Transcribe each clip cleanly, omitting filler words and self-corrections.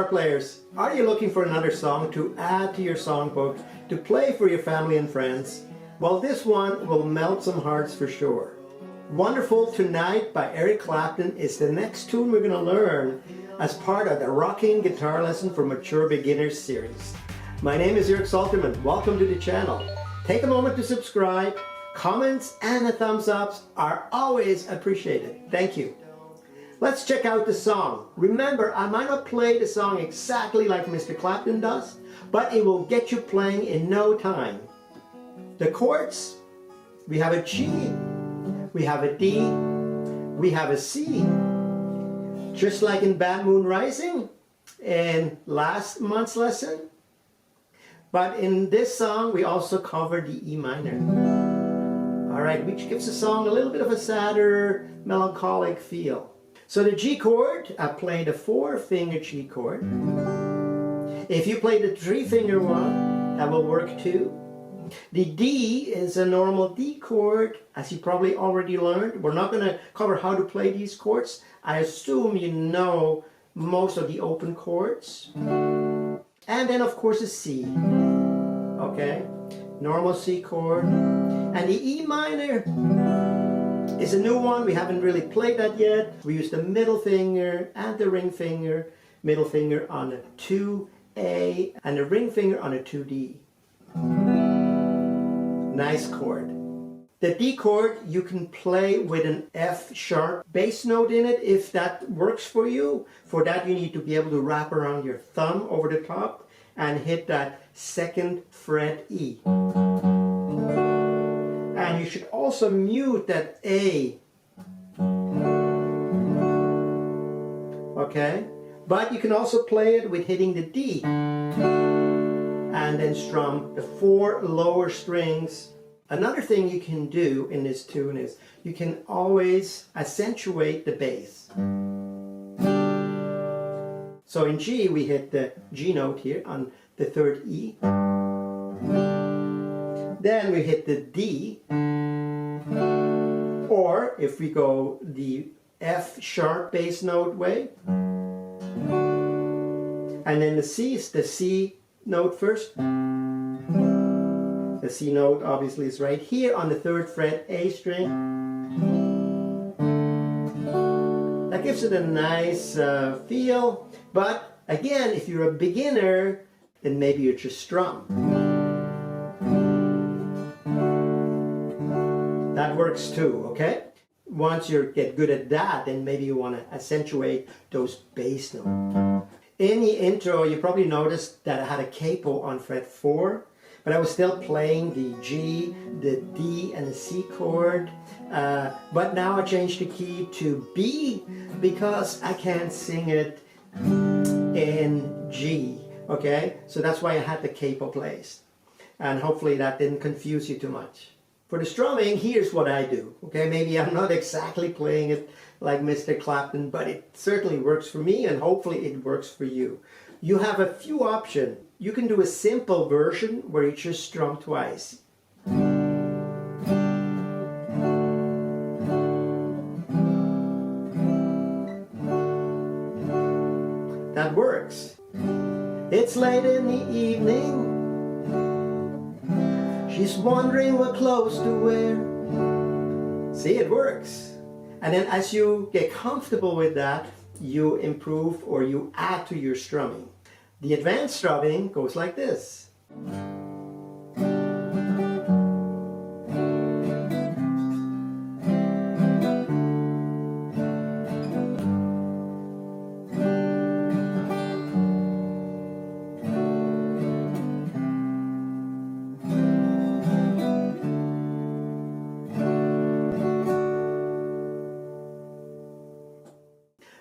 guitar players, are you looking for another song to add to your songbook to play for your family and friends? Well, this one will melt some hearts for sure. Wonderful Tonight by Eric Clapton is the next tune we're going to learn as part of the Rocking Guitar Lesson for Mature Beginners series. My name is Eric Salterman. Welcome to the channel. Take a moment to subscribe. Comments and the thumbs ups are always appreciated. Thank you. Let's check out the song. Remember, I might not play the song exactly like Mr. Clapton does, but it will get you playing in no time. The chords, we have a G, we have a D, we have a C. Just like in Bad Moon Rising in last month's lesson. But in this song, we also cover the E minor. All right, which gives the song a little bit of a sadder, melancholic feel. So the G chord, I played a 4-finger G chord. If you play the 3-finger one, that will work too. The D is a normal D chord, as you probably already learned. We're not going to cover how to play these chords. I assume you know most of the open chords. And then of course a C. Okay, normal C chord. And the E minor is a new one. We haven't really played that yet. We use the middle finger and the ring finger. Middle finger on a 2A and the ring finger on a 2D. Nice chord. The D chord you can play with an F sharp bass note in it if that works for you. For that you need to be able to wrap around your thumb over the top and hit that 2nd fret E. And you should also mute that A. Okay? But you can also play it with hitting the D. And then strum the 4 lower strings. Another thing you can do in this tune is you can always accentuate the bass. So in G we hit the G note here on the 3rd E. Then we hit the D. Or if we go the F sharp bass note way. And then the C is the C note first. The C note obviously is right here on the 3rd fret A string. That gives it a nice feel. But again, if you're a beginner, then maybe you just strum. That works too, okay? Once you get good at that, then maybe you want to accentuate those bass notes. In the intro, you probably noticed that I had a capo on fret 4, but I was still playing the G, the D, and the C chord. But now I changed the key to B because I can't sing it in G, okay? So that's why I had the capo placed. And hopefully that didn't confuse you too much. For the strumming, here's what I do, okay? Maybe I'm not exactly playing it like Mr. Clapton, but it certainly works for me and hopefully it works for you. You have a few options. You can do a simple version where you just strum twice. That works. It's late in the evening. She's wondering what clothes to wear. See, it works. And then as you get comfortable with that, you improve or you add to your strumming. The advanced strumming goes like this.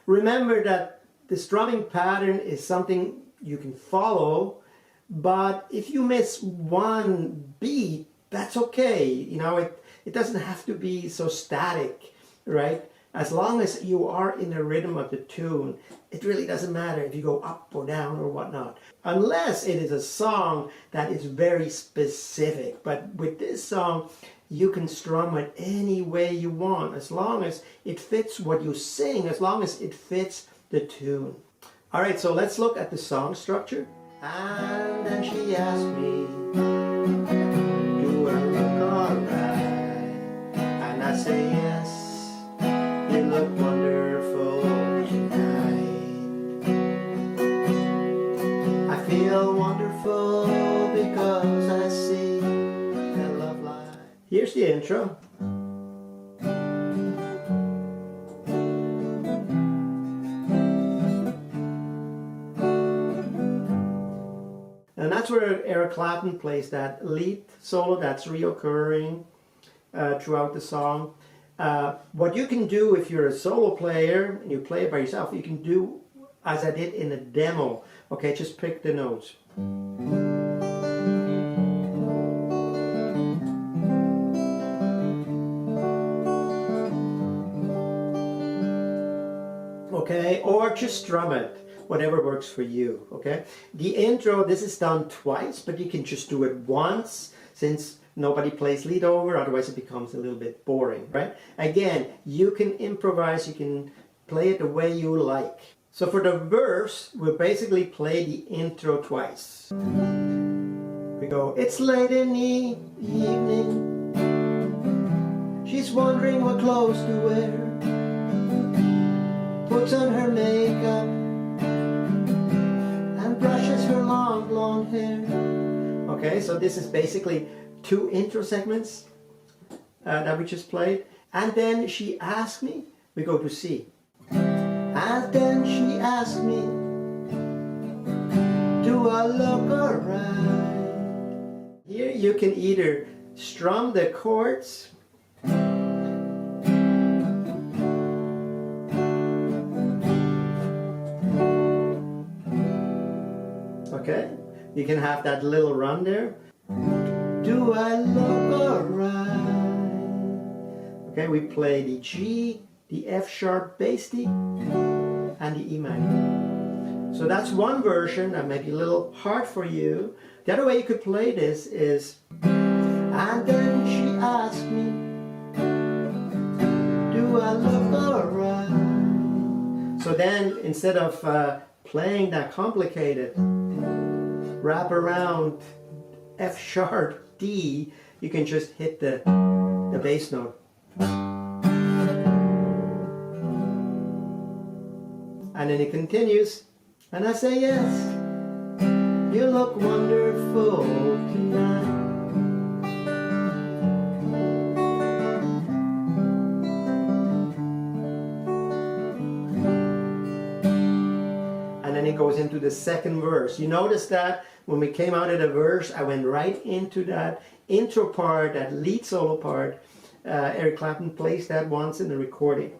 Remember that the strumming pattern is something you can follow, but if you miss one beat, that's okay. You know, it doesn't have to be so static, right? As long as you are in the rhythm of the tune, it really doesn't matter if you go up or down or whatnot. Unless it is a song that is very specific. But with this song, you can strum it any way you want, as long as it fits what you sing, as long as it fits the tune. Alright, so let's look at the song structure. And then she asked me, do I look alright? And I say yes, you look wonderful tonight. I feel wonderful because I see the love light. Here's the intro. And that's where Eric Clapton plays that lead solo that's reoccurring throughout the song. What you can do if you're a solo player and you play it by yourself, you can do as I did in the demo. Okay, just pick the notes. Okay, or just strum it. Whatever works for you, okay? The intro, this is done twice, but you can just do it once since nobody plays lead over, otherwise it becomes a little bit boring, right? Again, you can improvise, you can play it the way you like. So for the verse, we'll basically play the intro twice. We go, it's late in the evening, she's wondering what clothes to wear, puts on her makeup, brushes her long blonde hair. Okay, so this is basically two intro segments that we just played. And then she asked me, we go to C. And then she asked me, do I look alright? Here you can either strum the chords, okay, you can have that little run there. Do I look alright? Okay, we play the G, the F sharp bass D, and the E minor. So that's one version that may be a little hard for you. The other way you could play this is, and then she asked me, do I look alright? So then instead of playing that complicated wrap around F sharp D, you can just hit the bass note. And then it continues, and I say yes, you look wonderful tonight. And then it goes into the second verse. You notice that when we came out of the verse, I went right into that intro part, that lead solo part. Eric Clapton plays that once in the recording.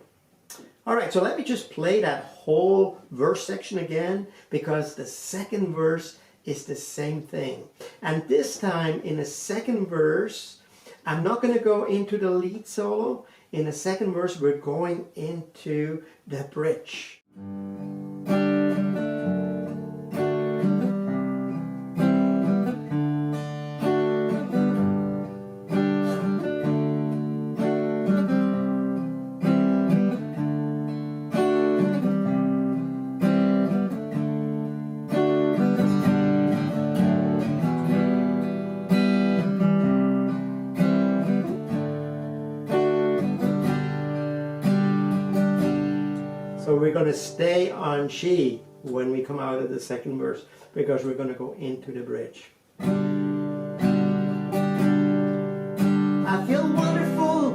Alright, so let me just play that whole verse section again, because the second verse is the same thing. And this time, in the second verse, I'm not going to go into the lead solo. In the second verse, we're going into the bridge. So we're going to stay on G when we come out of the second verse, because we're going to go into the bridge. I feel wonderful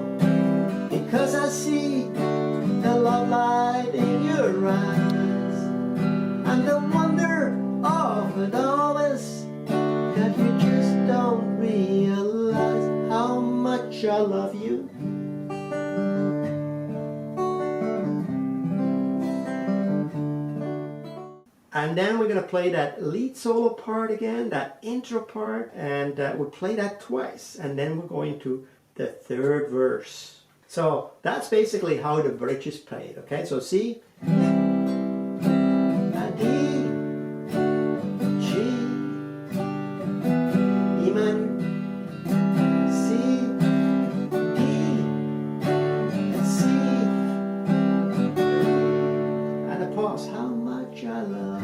because I see the love light in your eyes, and the wonder of it all is that you just don't realize how much I love you. And then we're going to play that lead solo part again, that intro part, and we'll play that twice. And then we're going to the third verse. So that's basically how the bridge is played, okay? So C, and D, G, E minor, C, D, and C, and a pause. How much I love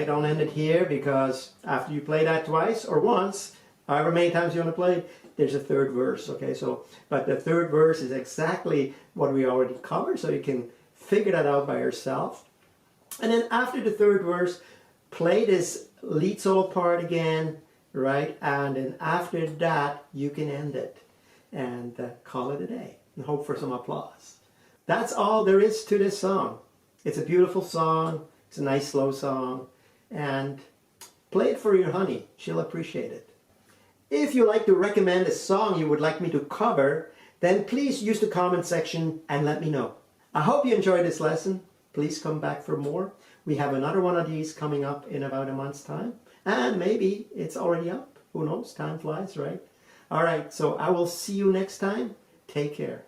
don't end it here, because after you play that twice or once, however many times you want to play, there's a third verse, okay? So, but the third verse is exactly what we already covered, so you can figure that out by yourself. And then after the third verse, play this lead solo part again, right? And then after that, you can end it and call it a day and hope for some applause. That's all there is to this song. It's a beautiful song. It's a nice slow song. And play it for your honey. She'll appreciate it. If you'd like to recommend a song you would like me to cover, then please use the comment section and let me know. I hope you enjoyed this lesson. Please come back for more. We have another one of these coming up in about a month's time. And maybe it's already up. Who knows? Time flies, right? All right, so I will see you next time. Take care.